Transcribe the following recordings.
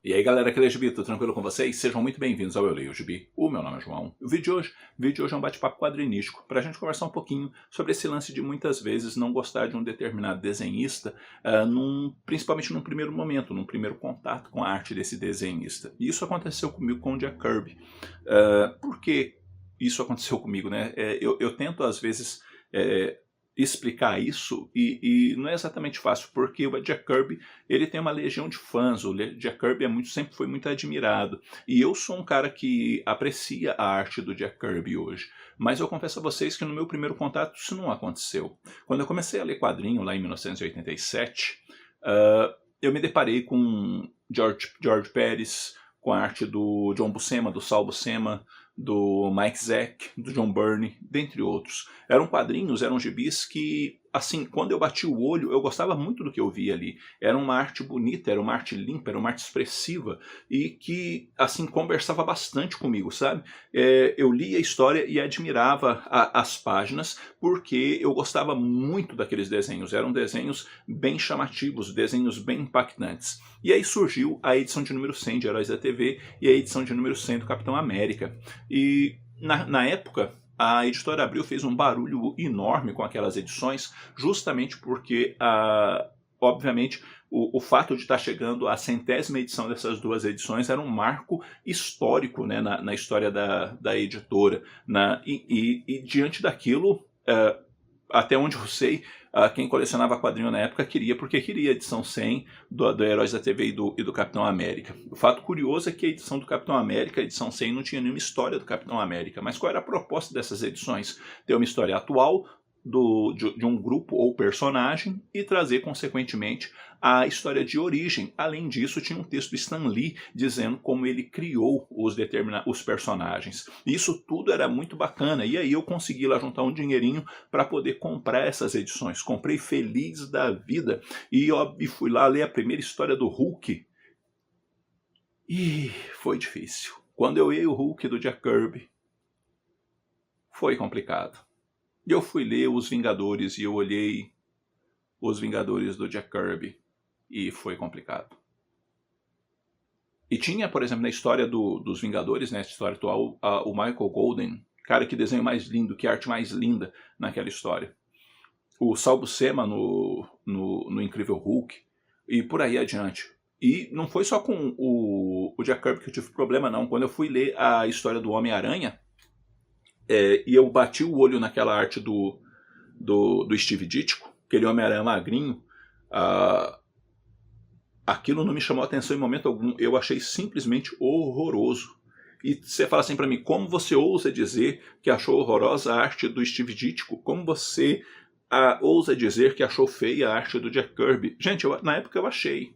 E aí galera, aqui é o Gibi, tudo tranquilo com vocês? Sejam muito bem-vindos ao Eu Leio Gibi. O meu nome é João. O vídeo de hoje é um bate-papo quadrinístico, para a gente conversar um pouquinho sobre esse lance de muitas vezes não gostar de um determinado desenhista, principalmente num primeiro momento, num primeiro contato com a arte desse desenhista. E isso aconteceu comigo com o Jack Kirby. Por que isso aconteceu comigo, né? Eu tento às vezes explicar isso e não é exatamente fácil, porque o Jack Kirby ele tem uma legião de fãs, o Jack Kirby sempre foi muito admirado, e eu sou um cara que aprecia a arte do Jack Kirby hoje, mas eu confesso a vocês que no meu primeiro contato isso não aconteceu. Quando eu comecei a ler quadrinho lá em 1987, eu me deparei com George Pérez, com a arte do John Buscema, do Sal Buscema, do Mike Zeck, do John Byrne, dentre outros. Eram quadrinhos, eram gibis que, assim, quando eu bati o olho, eu gostava muito do que eu via ali. Era uma arte bonita, era uma arte limpa, era uma arte expressiva e que, assim, conversava bastante comigo, sabe? Eu lia a história e admirava as páginas porque eu gostava muito daqueles desenhos. Eram desenhos bem chamativos, desenhos bem impactantes. E aí surgiu a edição de número 100 de Heróis da TV e a edição de número 100 do Capitão América. E na época, a editora Abril fez um barulho enorme com aquelas edições, justamente porque, obviamente, o fato de estar chegando à 100ª edição dessas duas edições era um marco histórico, né, na história da editora. E diante daquilo, até onde eu sei, quem colecionava quadrinho na época porque queria a edição 100 do Heróis da TV e do Capitão América. O fato curioso é que a edição do Capitão América, a edição 100, não tinha nenhuma história do Capitão América. Mas qual era a proposta dessas edições? Ter uma história atual de um grupo ou personagem e trazer, consequentemente, a história de origem. Além disso, tinha um texto do Stan Lee dizendo como ele criou os personagens. Isso tudo era muito bacana. E aí eu consegui lá juntar um dinheirinho para poder comprar essas edições. Comprei feliz da vida e fui lá ler a primeira história do Hulk. E foi difícil. Quando eu li o Hulk do Jack Kirby, foi complicado. E eu fui ler Os Vingadores e eu olhei Os Vingadores do Jack Kirby e foi complicado. E tinha, por exemplo, na história dos Vingadores, nessa história atual, o Michael Golden. Cara, que desenho mais lindo, que arte mais linda naquela história. O Sal Buscema no Incrível Hulk e por aí adiante. E não foi só com o Jack Kirby que eu tive problema, não. Quando eu fui ler a história do Homem-Aranha, e eu bati o olho naquela arte do Steve Ditko, aquele Homem-Aranha magrinho, aquilo não me chamou a atenção em momento algum. Eu achei simplesmente horroroso. E você fala assim pra mim, como você ousa dizer que achou horrorosa a arte do Steve Ditko? Como você ousa dizer que achou feia a arte do Jack Kirby? Gente, na época eu achei.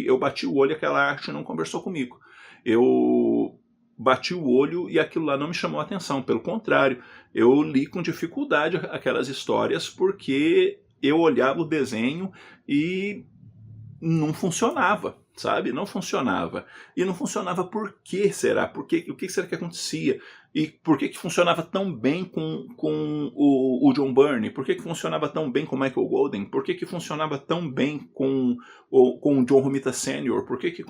Eu bati o olho e aquela arte não conversou comigo. Eu bati o olho e aquilo lá não me chamou a atenção. Pelo contrário, eu li com dificuldade aquelas histórias porque eu olhava o desenho e não funcionava, sabe? Não funcionava. E não funcionava por que será? O que será que acontecia? E por que funcionava tão bem com o John Byrne? Por que funcionava tão bem com o Michael Golden? Por que funcionava tão bem com o John Romita Sr.? Por que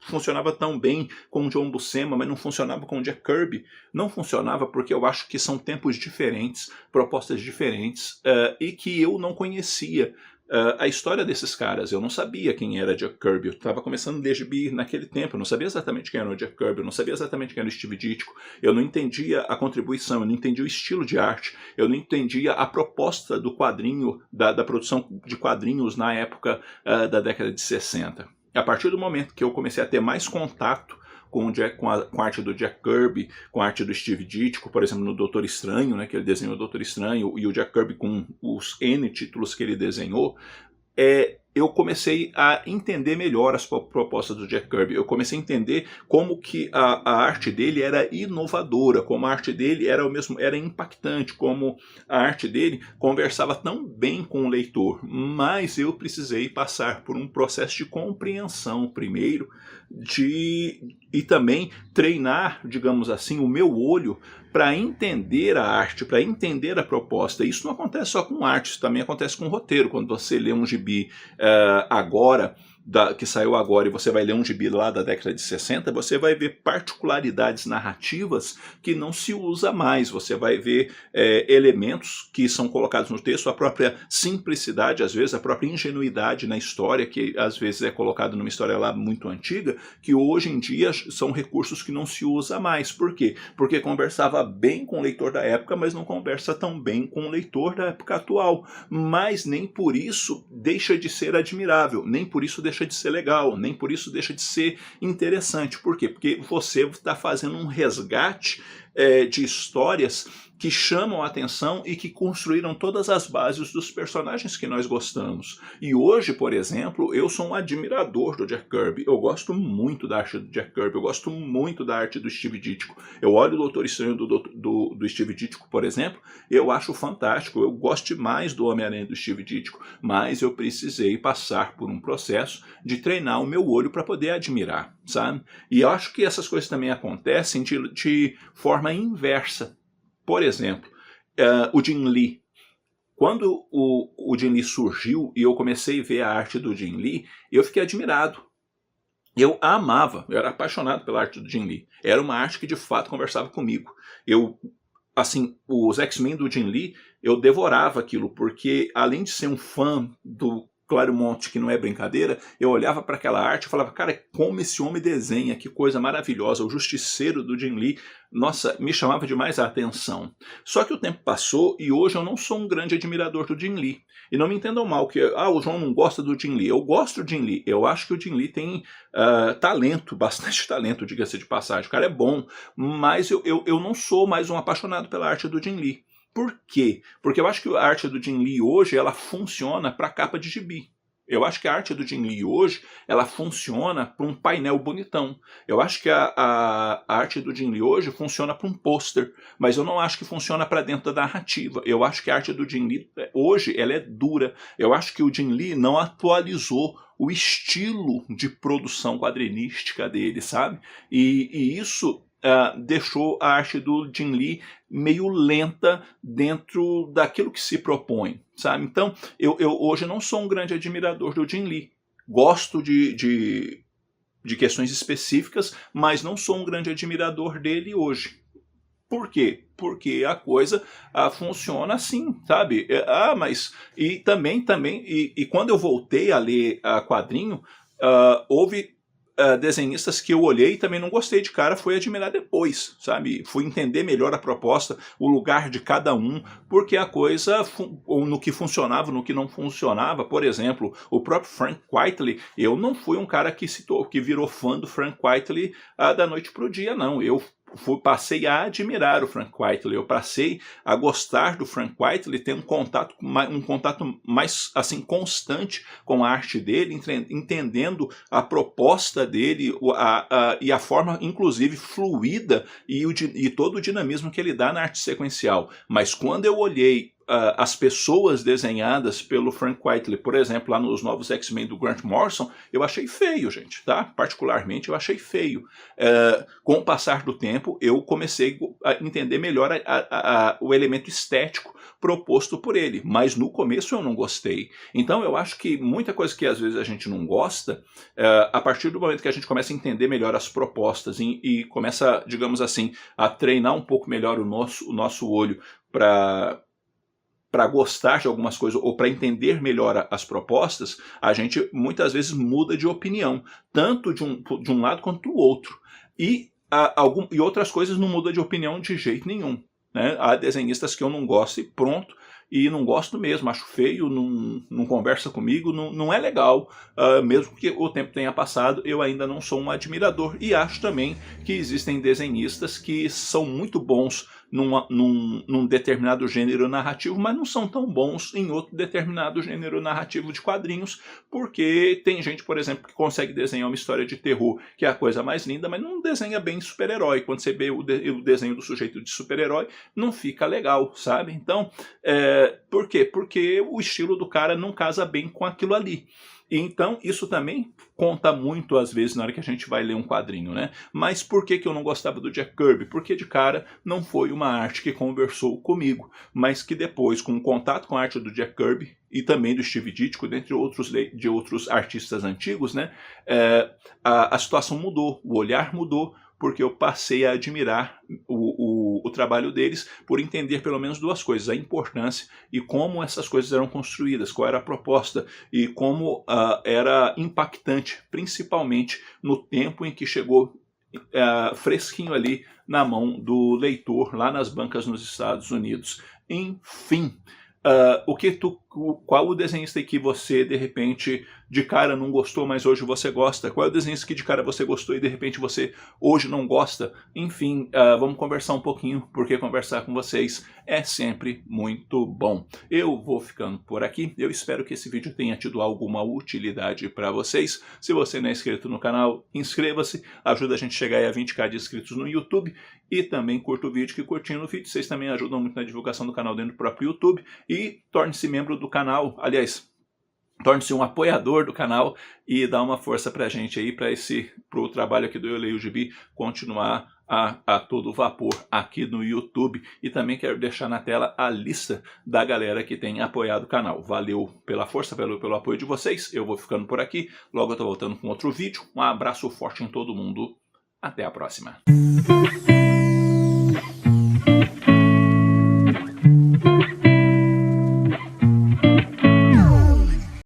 funcionava tão bem com o John Buscema, mas não funcionava com o Jack Kirby? Não funcionava porque eu acho que são tempos diferentes, propostas diferentes, e que eu não conhecia a história desses caras. Eu não sabia quem era Jack Kirby. Eu estava começando a ler gibi naquele tempo. Eu não sabia exatamente quem era o Jack Kirby. Eu não sabia exatamente quem era o Steve Ditko. Eu não entendia a contribuição. Eu não entendia o estilo de arte. Eu não entendia a proposta do quadrinho, da produção de quadrinhos na época da década de 60. A partir do momento que eu comecei a ter mais contato com a arte do Jack Kirby, com a arte do Steve Ditko, por exemplo, no Doutor Estranho, né, que ele desenhou o Doutor Estranho, e o Jack Kirby com os N títulos que ele desenhou, eu comecei a entender melhor as propostas do Jack Kirby. Eu comecei a entender como que a arte dele era inovadora, como a arte dele era impactante, como a arte dele conversava tão bem com o leitor. Mas eu precisei passar por um processo de compreensão primeiro, e também treinar, digamos assim, o meu olho para entender a arte, para entender a proposta. Isso não acontece só com arte, isso também acontece com roteiro. Quando você lê um gibi agora, que saiu agora e você vai ler um gibi lá da década de 60, você vai ver particularidades narrativas que não se usa mais. Você vai ver elementos que são colocados no texto, a própria simplicidade, às vezes, a própria ingenuidade na história, que às vezes é colocado numa história lá muito antiga, que hoje em dia são recursos que não se usa mais. Por quê? Porque conversava bem com o leitor da época, mas não conversa tão bem com o leitor da época atual. Mas nem por isso deixa de ser admirável, nem por isso deixa de ser legal, nem por isso deixa de ser interessante. Por quê? Porque você está fazendo um resgate de histórias que chamam a atenção e que construíram todas as bases dos personagens que nós gostamos. E hoje, por exemplo, eu sou um admirador do Jack Kirby. Eu gosto muito da arte do Jack Kirby, eu gosto muito da arte do Steve Ditko. Eu olho o Doutor Estranho do Steve Ditko, por exemplo, eu acho fantástico, eu gosto demais do Homem-Aranha do Steve Ditko, mas eu precisei passar por um processo de treinar o meu olho para poder admirar, sabe? E eu acho que essas coisas também acontecem de forma inversa. Por exemplo, o Jim Lee. Quando o Jim Lee surgiu e eu comecei a ver a arte do Jim Lee, eu fiquei admirado. Eu a amava, eu era apaixonado pela arte do Jim Lee. Era uma arte que de fato conversava comigo. Os X-Men do Jim Lee, eu devorava aquilo, porque além de ser um fã do Claremont, que não é brincadeira, eu olhava para aquela arte e falava, cara, como esse homem desenha, que coisa maravilhosa, o Justiceiro do Jim Lee, nossa, me chamava demais a atenção. Só que o tempo passou e hoje eu não sou um grande admirador do Jim Lee. E não me entendam mal, que o João não gosta do Jim Lee. Eu gosto do Jim Lee, eu acho que o Jim Lee tem talento, bastante talento, diga-se de passagem, o cara é bom, mas eu não sou mais um apaixonado pela arte do Jim Lee. Por quê? Porque eu acho que a arte do Jim Lee hoje, ela funciona para capa de gibi. Eu acho que a arte do Jim Lee hoje, ela funciona para um painel bonitão. Eu acho que a arte do Jim Lee hoje funciona para um pôster, mas eu não acho que funciona para dentro da narrativa. Eu acho que a arte do Jim Lee hoje, ela é dura. Eu acho que o Jim Lee não atualizou o estilo de produção quadrinística dele, sabe? E isso deixou a arte do Jim Lee meio lenta dentro daquilo que se propõe, sabe? Então, eu hoje não sou um grande admirador do Jim Lee. Gosto de questões específicas, mas não sou um grande admirador dele hoje. Por quê? Porque a coisa funciona assim, sabe? E também, e quando eu voltei a ler quadrinho, houve desenhistas que eu olhei e também não gostei de cara, fui admirar depois, sabe? Fui entender melhor a proposta, o lugar de cada um, porque a coisa, no que funcionava, no que não funcionava. Por exemplo, o próprio Frank Quitely, eu não fui um cara que virou fã do Frank Quitely da noite pro dia, não. Eu passei a admirar o Frank Quitely, eu passei a gostar do Frank Quitely, ter um contato mais assim constante com a arte dele, entendendo a proposta dele e a forma inclusive fluida e todo o dinamismo que ele dá na arte sequencial. Mas quando eu olhei as pessoas desenhadas pelo Frank Quitely, por exemplo, lá nos novos X-Men do Grant Morrison, eu achei feio, gente, tá? Particularmente eu achei feio. Com o passar do tempo, eu comecei a entender melhor o elemento estético proposto por ele, mas no começo eu não gostei. Então eu acho que muita coisa que às vezes a gente não gosta, a partir do momento que a gente começa a entender melhor as propostas e começa, digamos assim, a treinar um pouco melhor o nosso olho para gostar de algumas coisas ou para entender melhor as propostas, a gente muitas vezes muda de opinião, tanto de um lado quanto do outro. E outras coisas não mudam de opinião de jeito nenhum, né? Há desenhistas que eu não gosto e pronto, e não gosto mesmo, acho feio, não conversa comigo, não é legal, mesmo que o tempo tenha passado, eu ainda não sou um admirador, e acho também que existem desenhistas que são muito bons num determinado gênero narrativo, mas não são tão bons em outro determinado gênero narrativo de quadrinhos, porque tem gente, por exemplo, que consegue desenhar uma história de terror, que é a coisa mais linda, mas não desenha bem super-herói. Quando você vê o desenho do sujeito de super-herói, não fica legal, sabe? Então, por quê? Porque o estilo do cara não casa bem com aquilo ali. Então, isso também conta muito, às vezes, na hora que a gente vai ler um quadrinho, né? Mas por que eu não gostava do Jack Kirby? Porque, de cara, não foi uma arte que conversou comigo, mas que depois, com o contato com a arte do Jack Kirby e também do Steve Ditko, dentre outros artistas antigos, né? A situação mudou, o olhar mudou, porque eu passei a admirar o trabalho deles por entender pelo menos duas coisas: a importância e como essas coisas eram construídas, qual era a proposta e como era impactante, principalmente no tempo em que chegou fresquinho ali na mão do leitor, lá nas bancas nos Estados Unidos. Enfim, qual o desenhista que você, de repente, de cara não gostou, mas hoje você gosta? Qual é o desenhista que de cara você gostou e de repente você hoje não gosta? Enfim, vamos conversar um pouquinho, porque conversar com vocês é sempre muito bom. Eu vou ficando por aqui. Eu espero que esse vídeo tenha tido alguma utilidade para vocês. Se você não é inscrito no canal, inscreva-se. Ajuda a gente a chegar aí a 20k de inscritos no YouTube. E também curta o vídeo, que curtindo o vídeo vocês também ajudam muito na divulgação do canal dentro do próprio YouTube. E torne-se membro do canal. Aliás, torne-se um apoiador do canal e dá uma força pra gente aí, pro trabalho aqui do Eu Leio Gibi continuar a todo vapor aqui no YouTube. E também quero deixar na tela a lista da galera que tem apoiado o canal. Valeu pela força, valeu pelo apoio de vocês. Eu vou ficando por aqui. Logo eu tô voltando com outro vídeo. Um abraço forte em todo mundo. Até a próxima.